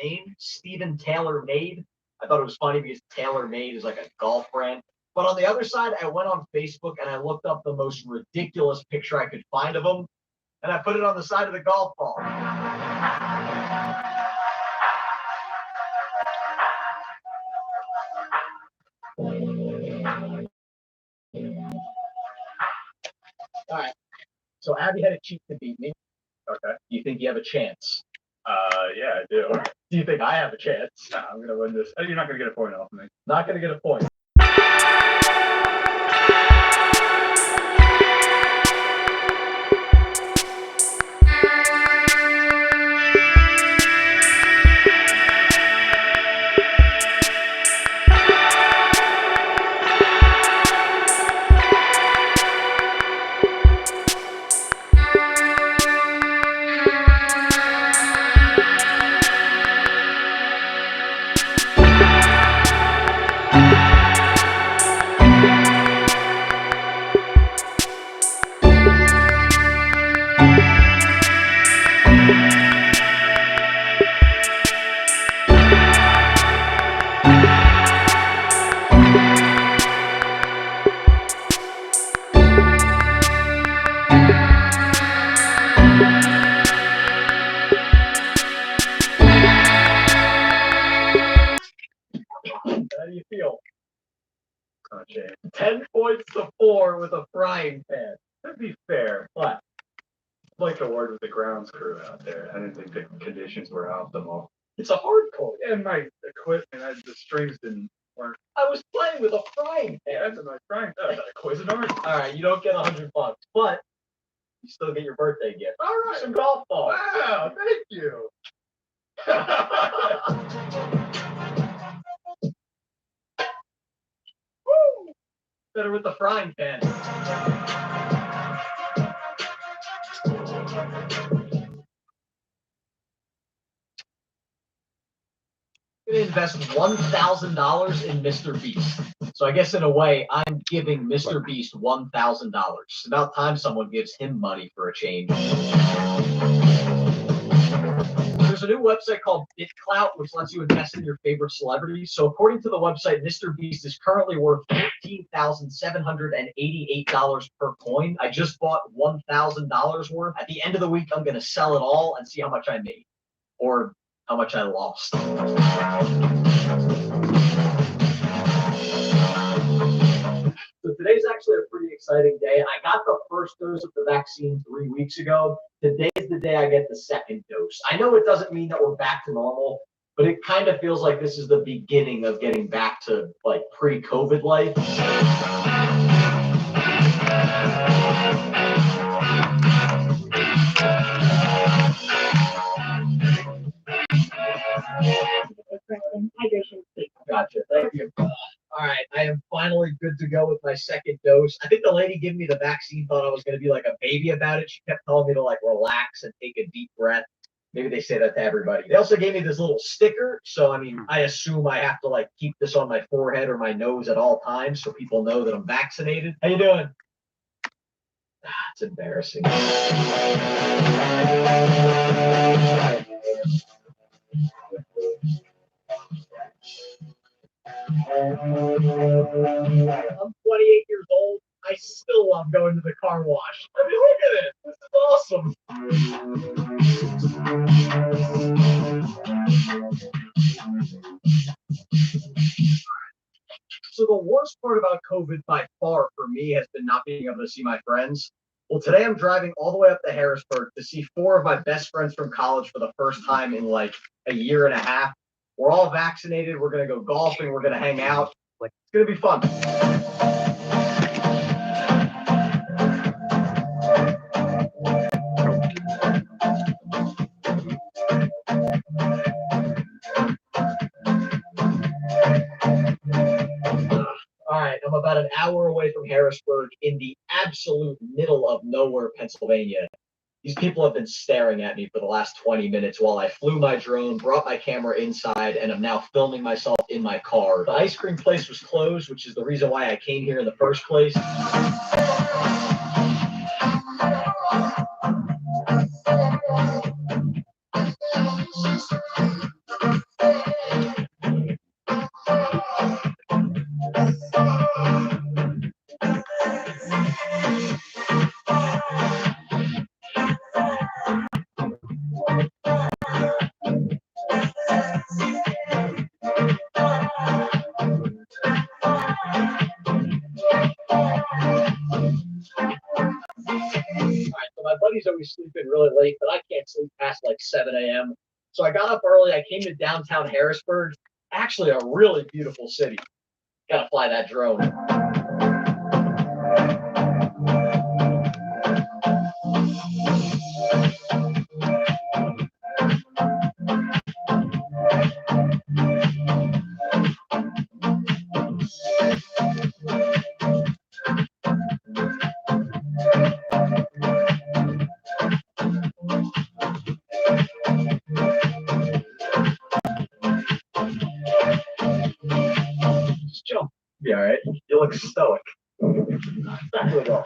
name, Stephen Taylor Made. I thought it was funny because Taylor Made is like a golf brand. But on the other side, I went on Facebook and I looked up the most ridiculous picture I could find of him, and I put it on the side of the golf ball. All right. So Abby had a cheat to beat me. Okay. Do you think you have a chance? Yeah, I do. Do you think I have a chance? Nah, I'm gonna win this. You're not gonna get a point off of me. Not going to get a point. How do you feel? Okay. 10 points to 4 with a frying pan. To be fair, What? I'd like to word with the grounds crew out there. I didn't think the conditions were optimal. It's a hard court. And my equipment, the strings didn't work. I was playing with a frying pan. Yeah, that's a nice frying. Is that a Cuisinart? All right, you don't get $100, but you still get your birthday gift. All right. Some golf balls. Wow, thank you. Woo! Better with the frying pan. I'm going to invest $1,000 in Mr. Beast. So I guess in a way, I'm giving Mr. Beast $1,000. It's about time someone gives him money for a change. There's a new website called BitClout, which lets you invest in your favorite celebrities. So according to the website, Mr. Beast is currently worth $14,788 per coin. I just bought $1,000 worth. At the end of the week, I'm going to sell it all and see how much I made. Or how much I lost. So today's actually a pretty exciting day. I got the first dose of the vaccine 3 weeks ago. Today is the day I get the second dose. I know it doesn't mean that we're back to normal, but it kind of feels like this is the beginning of getting back to like pre-COVID life. Hydration. Gotcha. Thank you. All right, I am finally good to go with my second dose. I think the lady giving me the vaccine thought I was going to be like a baby about it. She kept telling me to like relax and take a deep breath. Maybe they say that to everybody. They also gave me this little sticker. So, I mean, I assume I have to like keep this on my forehead or my nose at all times so people know that I'm vaccinated. How you doing? It's embarrassing. I'm 28 years old. I still love going to the car wash. I mean, look at it. This is awesome. So the worst part about COVID by far for me has been not being able to see my friends. Well, today I'm driving all the way up to Harrisburg to see 4 of my best friends from college for the first time in like a year and a half. We're all vaccinated. We're going to go golfing. We're going to hang out. Like, it's going to be fun. All right, I'm about an hour away from Harrisburg in the absolute middle of nowhere, Pennsylvania. These people have been staring at me for the last 20 minutes while I flew my drone, brought my camera inside, and I'm now filming myself in my car. The ice cream place was closed, which is the reason why I came here in the first place. really late, but I can't sleep past like 7 a.m. So I got up early. I came to downtown Harrisburg, actually a really beautiful city. Gotta fly that drone. Just jump. Be all right. You look stoic. Back we go.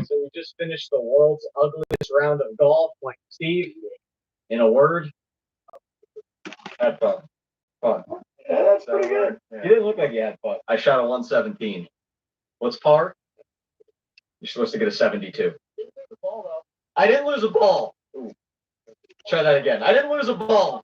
So we just finished the world's ugliest round of golf. Like Steve, in a word, Had fun. Fun. yeah, that's pretty good. Yeah. You didn't look like you had fun. I shot a 117. What's par? You're supposed to get a 72. I didn't lose a ball. Ooh. Try that again. I didn't lose a ball.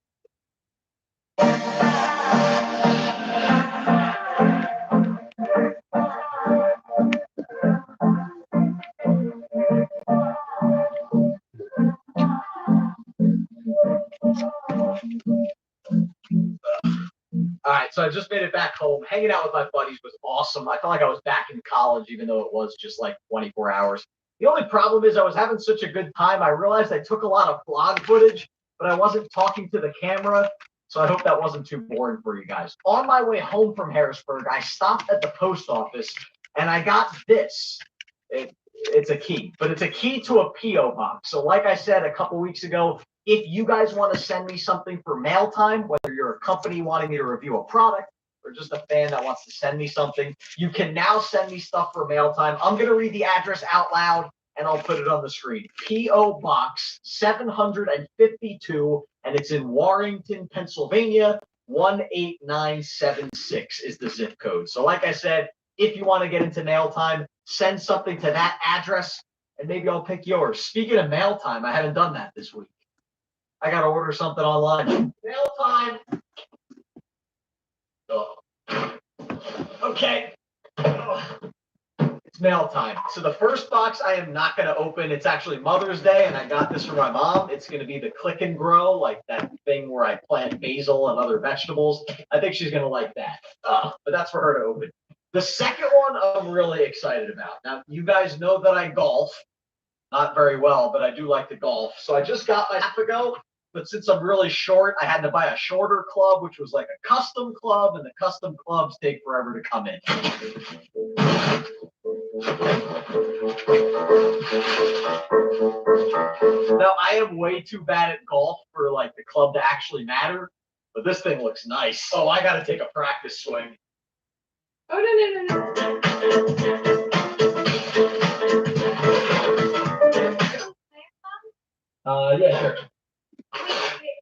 All right, so I just made it back home. Hanging out with my buddies was awesome. I felt like I was back in college, even though it was just like 24 hours. The only problem is I was having such a good time. I realized I took a lot of vlog footage, but I wasn't talking to the camera. So I hope that wasn't too boring for you guys. On my way home from Harrisburg, I stopped at the post office and I got this. It's a key, but it's a key to a P.O. box. So like I said a couple weeks ago, if you guys want to send me something for mail time, whether you're a company wanting me to review a product or just a fan that wants to send me something, you can now send me stuff for mail time. I'm going to read the address out loud and I'll put it on the screen. P.O. Box 752, and it's in Warrington, Pennsylvania. 18976 is the zip code. So like I said, if you want to get into mail time, send something to that address and maybe I'll pick yours. Speaking of mail time, I haven't done that this week. I got to order something online. Mail time. Oh. Okay. Oh. It's mail time. So the first box I am not going to open. It's actually Mother's Day, and I got this for my mom. It's going to be the Click and Grow, like that thing where I plant basil and other vegetables. I think she's going to like that. But that's for her to open. The second one I'm really excited about. Now, you guys know that I golf. Not very well, but I do like to golf. So I just got my half ago. But since I'm really short, I had to buy a shorter club, which was like a custom club, and the custom clubs take forever to come in. Now, I am way too bad at golf for like the club to actually matter, but this thing looks nice. Oh, I got to take a practice swing. Oh, no. Yeah, sure.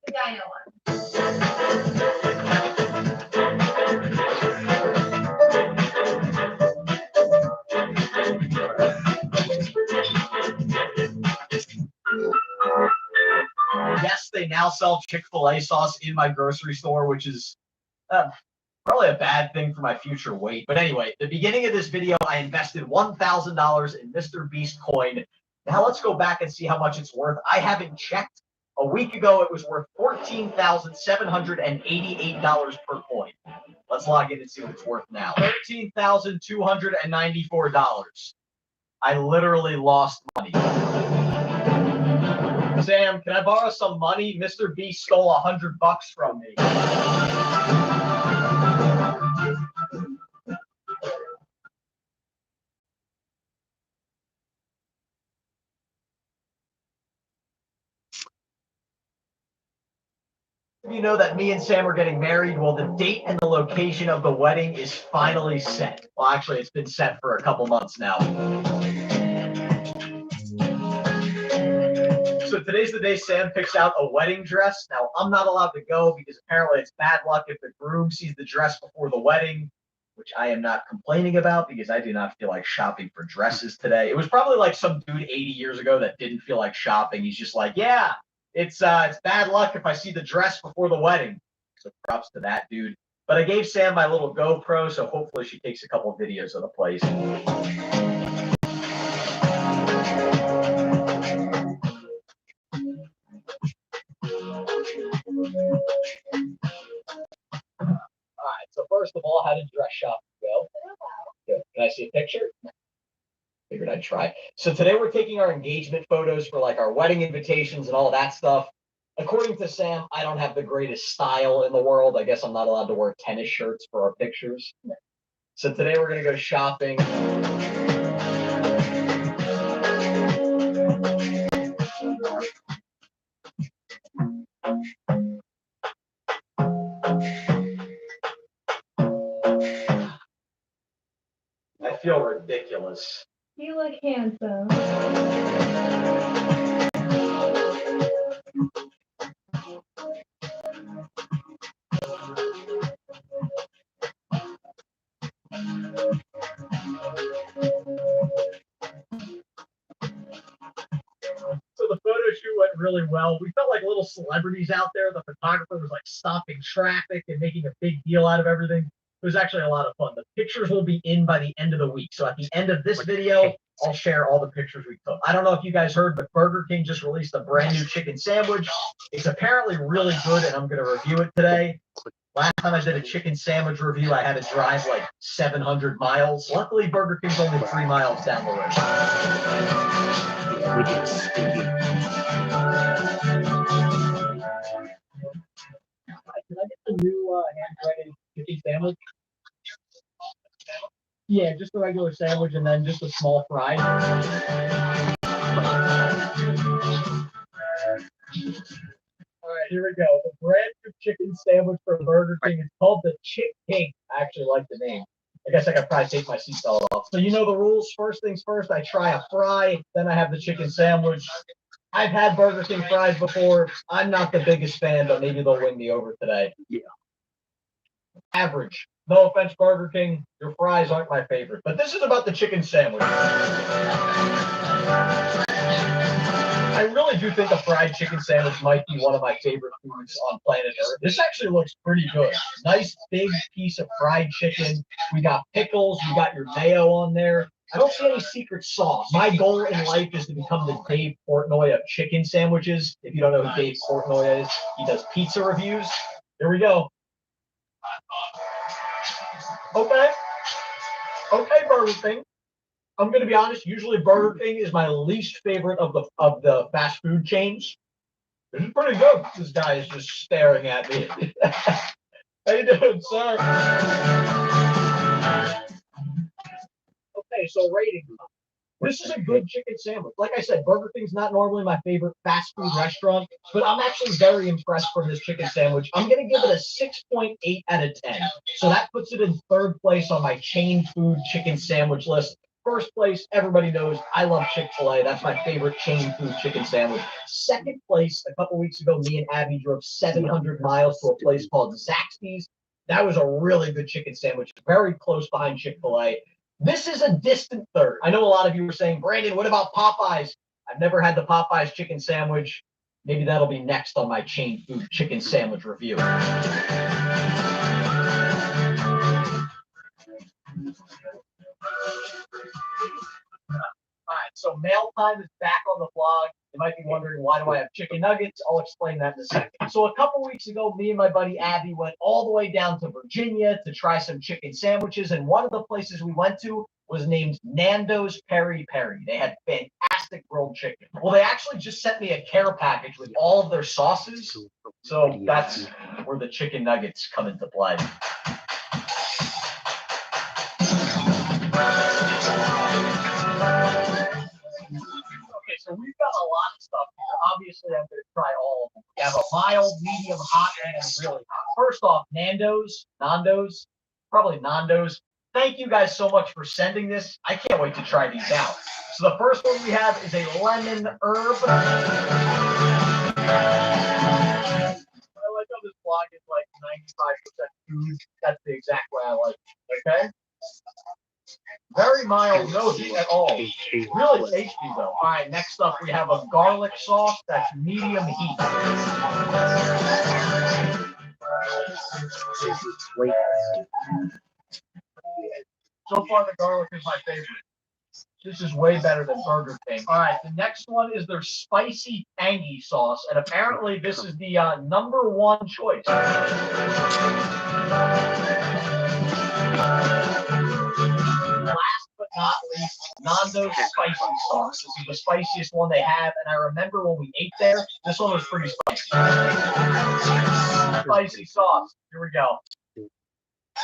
The dino one. Yes, they now sell Chick-fil-A sauce in my grocery store, which is probably a bad thing for my future weight. But anyway, the beginning of this video, I invested $1,000 in Mr. Beast coin. Now let's go back and see how much it's worth. I haven't checked. A week ago, it was worth $14,788 per coin. Let's log in and see what it's worth now. $13,294. I literally lost money. Sam, can I borrow some money? Mr. Beast stole $100 from me. You know that me and Sam are getting married. Well, the date and the location of the wedding is finally set. Well, actually, it's been set for a couple months now. So today's the day Sam picks out a wedding dress. Now, I'm not allowed to go because apparently it's bad luck if the groom sees the dress before the wedding. which I am not complaining about because I do not feel like shopping for dresses today. It was probably like some dude 80 years ago that didn't feel like shopping. He's just like, yeah, it's bad luck if I see the dress before the wedding. So props to that dude. But I gave Sam my little GoPro, so hopefully she takes a couple of videos of the place. All right, so first of all, how did dress shopping go? Good. Can I see a picture? Figured I'd try. So today we're taking our engagement photos for like our wedding invitations and all that stuff. According to Sam, I don't have the greatest style in the world. I guess I'm not allowed to wear tennis shirts for our pictures. So today we're gonna go shopping. I feel ridiculous. You look handsome. So the photo shoot went really well. We felt like little celebrities out there. The photographer was like stopping traffic and making a big deal out of everything. It was actually a lot of fun. The pictures will be in by the end of the week. So at the end of this video, I'll share all the pictures we took. I don't know if you guys heard, but Burger King just released a brand new chicken sandwich. It's apparently really good, and I'm going to review it today. Last time I did a chicken sandwich review, I had to drive like 700 miles. Luckily, Burger King's only 3 miles down the road. Can I get the new hand-breaded chicken sandwich? Yeah, just a regular sandwich and then just a small fry. All right, here we go. The brand new chicken sandwich for Burger King is called the Chick King. I actually like the name. I guess I could probably take my seatbelt off. So you know the rules. First things first, I try a fry, then I have the chicken sandwich. I've had Burger King fries before. I'm not the biggest fan, but maybe they'll win me over today. Yeah. Average. No offense, Burger King. Your fries aren't my favorite, but this is about the chicken sandwich. I really do think a fried chicken sandwich might be one of my favorite foods on planet Earth. This actually looks pretty good. Nice big piece of fried chicken. We got pickles. We got your mayo on there. I don't see any secret sauce. My goal in life is to become the Dave Portnoy of chicken sandwiches. If you don't know who Dave Portnoy is, he does pizza reviews. Here we go. Okay, Burger King. I'm gonna be honest. Usually, Burger King is my least favorite of the fast food chains. This is pretty good. This guy is just staring at me. How you doing, sir? Okay, so rating. This is a good chicken sandwich. Like I said, Burger King's not normally my favorite fast food restaurant, but I'm actually very impressed from this chicken sandwich. I'm going to give it a 6.8 out of 10. So that puts it in third place on my chain food chicken sandwich list. First place, everybody knows I love Chick-fil-A. That's my favorite chain food chicken sandwich. Second place, a couple weeks ago, me and Abby drove 700 miles to a place called Zaxby's. That was a really good chicken sandwich, very close behind Chick-fil-A. This is a distant third. I know a lot of you were saying, Brandon, what about Popeyes? I've never had the Popeyes chicken sandwich. Maybe that'll be next on my chain food chicken sandwich review. All right, so mail time is back on the vlog. You might be wondering, why do I have chicken nuggets? I'll explain that in a second. So a couple weeks ago, me and my buddy Abby went all the way down to Virginia to try some chicken sandwiches. And one of the places we went to was named Nando's Peri Peri. They had fantastic grilled chicken. Well, they actually just sent me a care package with all of their sauces. So that's where the chicken nuggets come into play. Okay, so we've got a lot of stuff here. Obviously, I'm going to try all of them. We have a mild, medium, hot, and really hot. First off, Nando's. Probably Nando's. Thank you guys so much for sending this. I can't wait to try these out. So the first one we have is a lemon herb. I like how this vlog is like 95% food. That's the exact way I like it. Okay? Very mild, no heat at all. Really tasty though. All right, next up we have a garlic sauce that's medium heat. Wait. So far, the garlic is my favorite. This is way better than Burger King. All right, the next one is their spicy tangy sauce, and apparently this is the #1 choice. Last but not least, Nando's spicy sauce. This is the spiciest one they have, and I remember when we ate there, this one was pretty spicy. Spicy sauce. Here we go.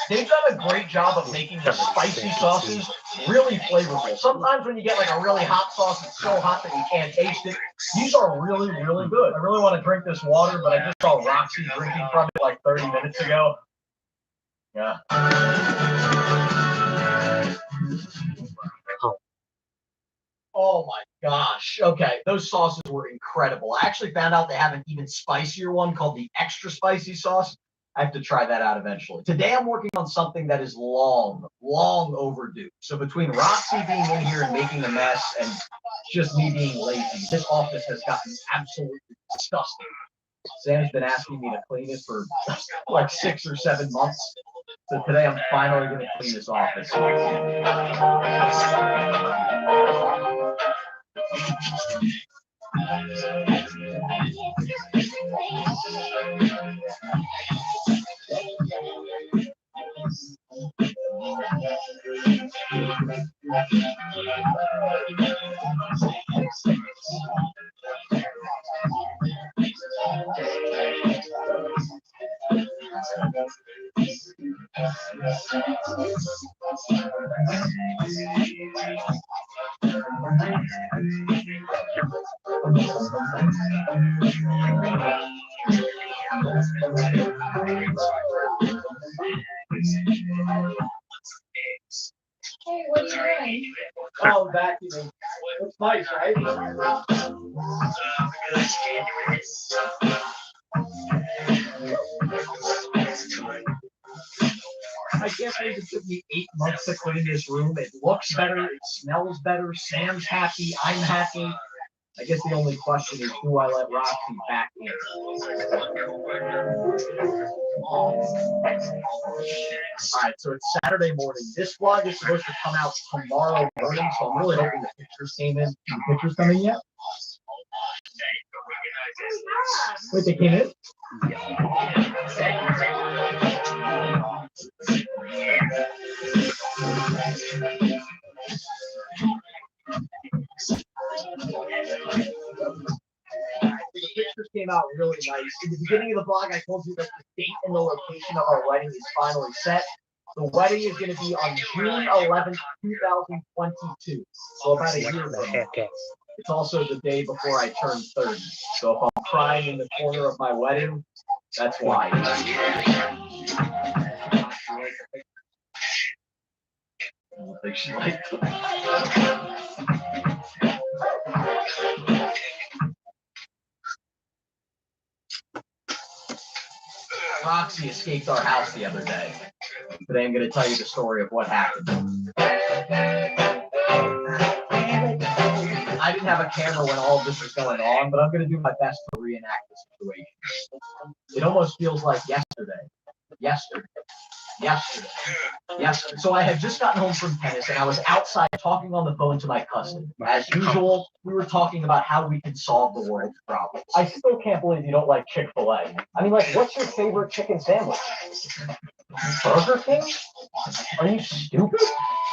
They've done a great job of making the spicy sauces really flavorful. Sometimes when you get like a really hot sauce, it's so hot that you can't taste it. These are really, really good. I really want to drink this water, but I just saw Roxy drinking from it like 30 minutes ago. Yeah. Oh my gosh. Okay, those sauces were incredible. I actually found out they have an even spicier one called the extra spicy sauce. I have to try that out eventually. Today I'm working on something that is long overdue. So between Roxy being in here and making a mess and just me being lazy, this office has gotten absolutely disgusting. Sam's been asking me to clean it for like 6 or 7 months. So today I'm finally going to clean this office. Hey, what are you doing? Oh, vacuuming. It's nice, right? I guess it took me 8 months to clean this room. It looks better, it smells better, Sam's happy, I'm happy. I guess the only question is, do I let Roxy back in? Alright, so it's Saturday morning. This vlog is supposed to come out tomorrow morning, so I'm really hoping the pictures came in. The pictures coming yet? Wait, they came in? The pictures came out really nice. In the beginning of the vlog, I told you that the date and the location of our wedding is finally set. The wedding is going to be on June 11th, 2022. So about a year from now. It's also the day before I turn 30. So if I'm crying in the corner of my wedding, that's why. I don't think she liked it. Roxy escaped our house the other day. Today I'm going to tell you the story of what happened. I didn't have a camera when all of this was going on, but I'm going to do my best to reenact the situation. It almost feels like yesterday. So I had just gotten home from tennis and I was outside talking on the phone to my cousin. As usual, we were talking about how we could solve the world's problems. I still can't believe you don't like Chick-fil-A. I mean, like, what's your favorite chicken sandwich? Burger King? Are you stupid?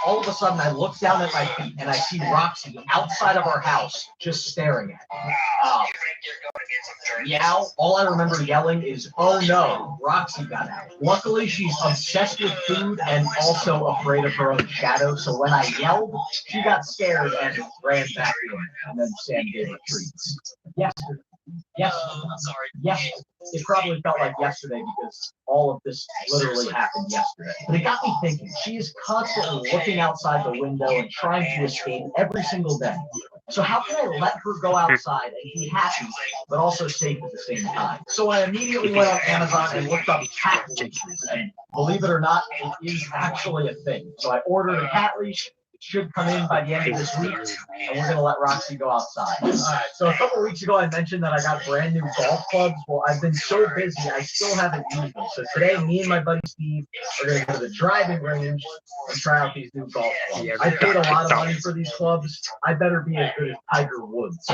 All of a sudden, I look down at my feet and I see Roxy outside of our house just staring at me. Meow. All I remember yelling is, "Oh no, Roxy got out." Luckily, she's obsessed with food and also afraid of her own shadow. So when I yelled, she got scared and ran back in. And then Sam gave her treats. Yes. It probably felt like yesterday because all of this literally happened yesterday. But it got me thinking. She is constantly looking outside the window and trying to escape every single day. So how can I let her go outside and be happy, but also safe at the same time? So I immediately went on Amazon and looked up cat leashes, and believe it or not, it is actually a thing. So I ordered a cat leash. It should come in by the end of this week, and we're gonna let Roxy go outside. All right. So a couple of weeks ago, I mentioned that I got brand new golf clubs. Well, I've been so busy, I still haven't used them. So today, me and my buddy Steve are gonna go to the driving range and try out these new golf clubs. I paid a lot of money for these clubs. I better be as good as Tiger Woods.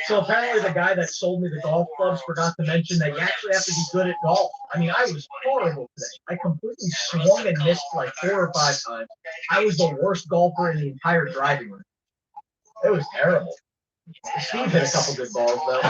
So apparently the guy that sold me the golf clubs forgot to mention that you actually have to be good at golf. I mean, I was horrible today. I completely swung and missed like 4 or 5 times. I was the worst golfer in the entire driving room. It was terrible. Steve hit a couple good balls though.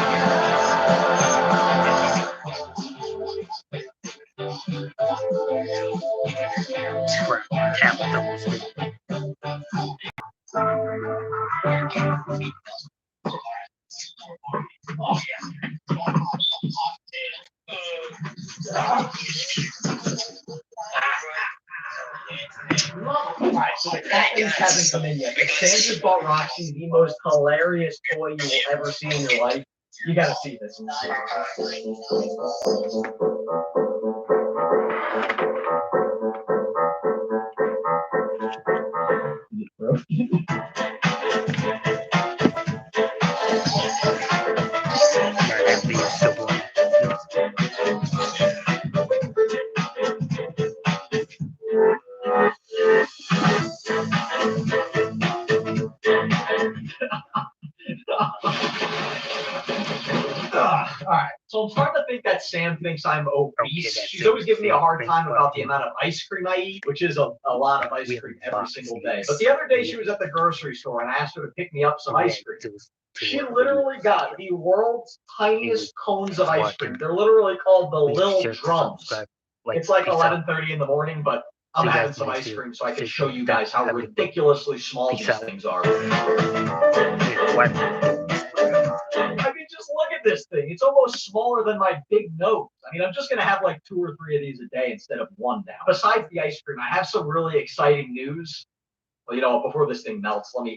Alright, so the cat leash hasn't come in yet. But Sam just bought Roxy the most hilarious toy you will ever see in your life. You gotta see this. Alright, so I'm starting to think that Sam thinks I'm obese. She's always giving me a hard time about the amount of ice cream I eat, which is a lot of ice cream every single day. But the other day she was at the grocery store and I asked her to pick me up some ice cream. She literally got the world's tiniest cones of ice cream. They're literally called the Lil Drums. It's like 11:30 in the morning, but I'm having some ice cream so I can show you guys how ridiculously small these things are. I mean, just look at this thing. It's almost smaller than my big nose. I mean, I'm just going to have like 2 or 3 of these a day instead of 1 now. Besides the ice cream, I have some really exciting news. Well, you know, before this thing melts, let me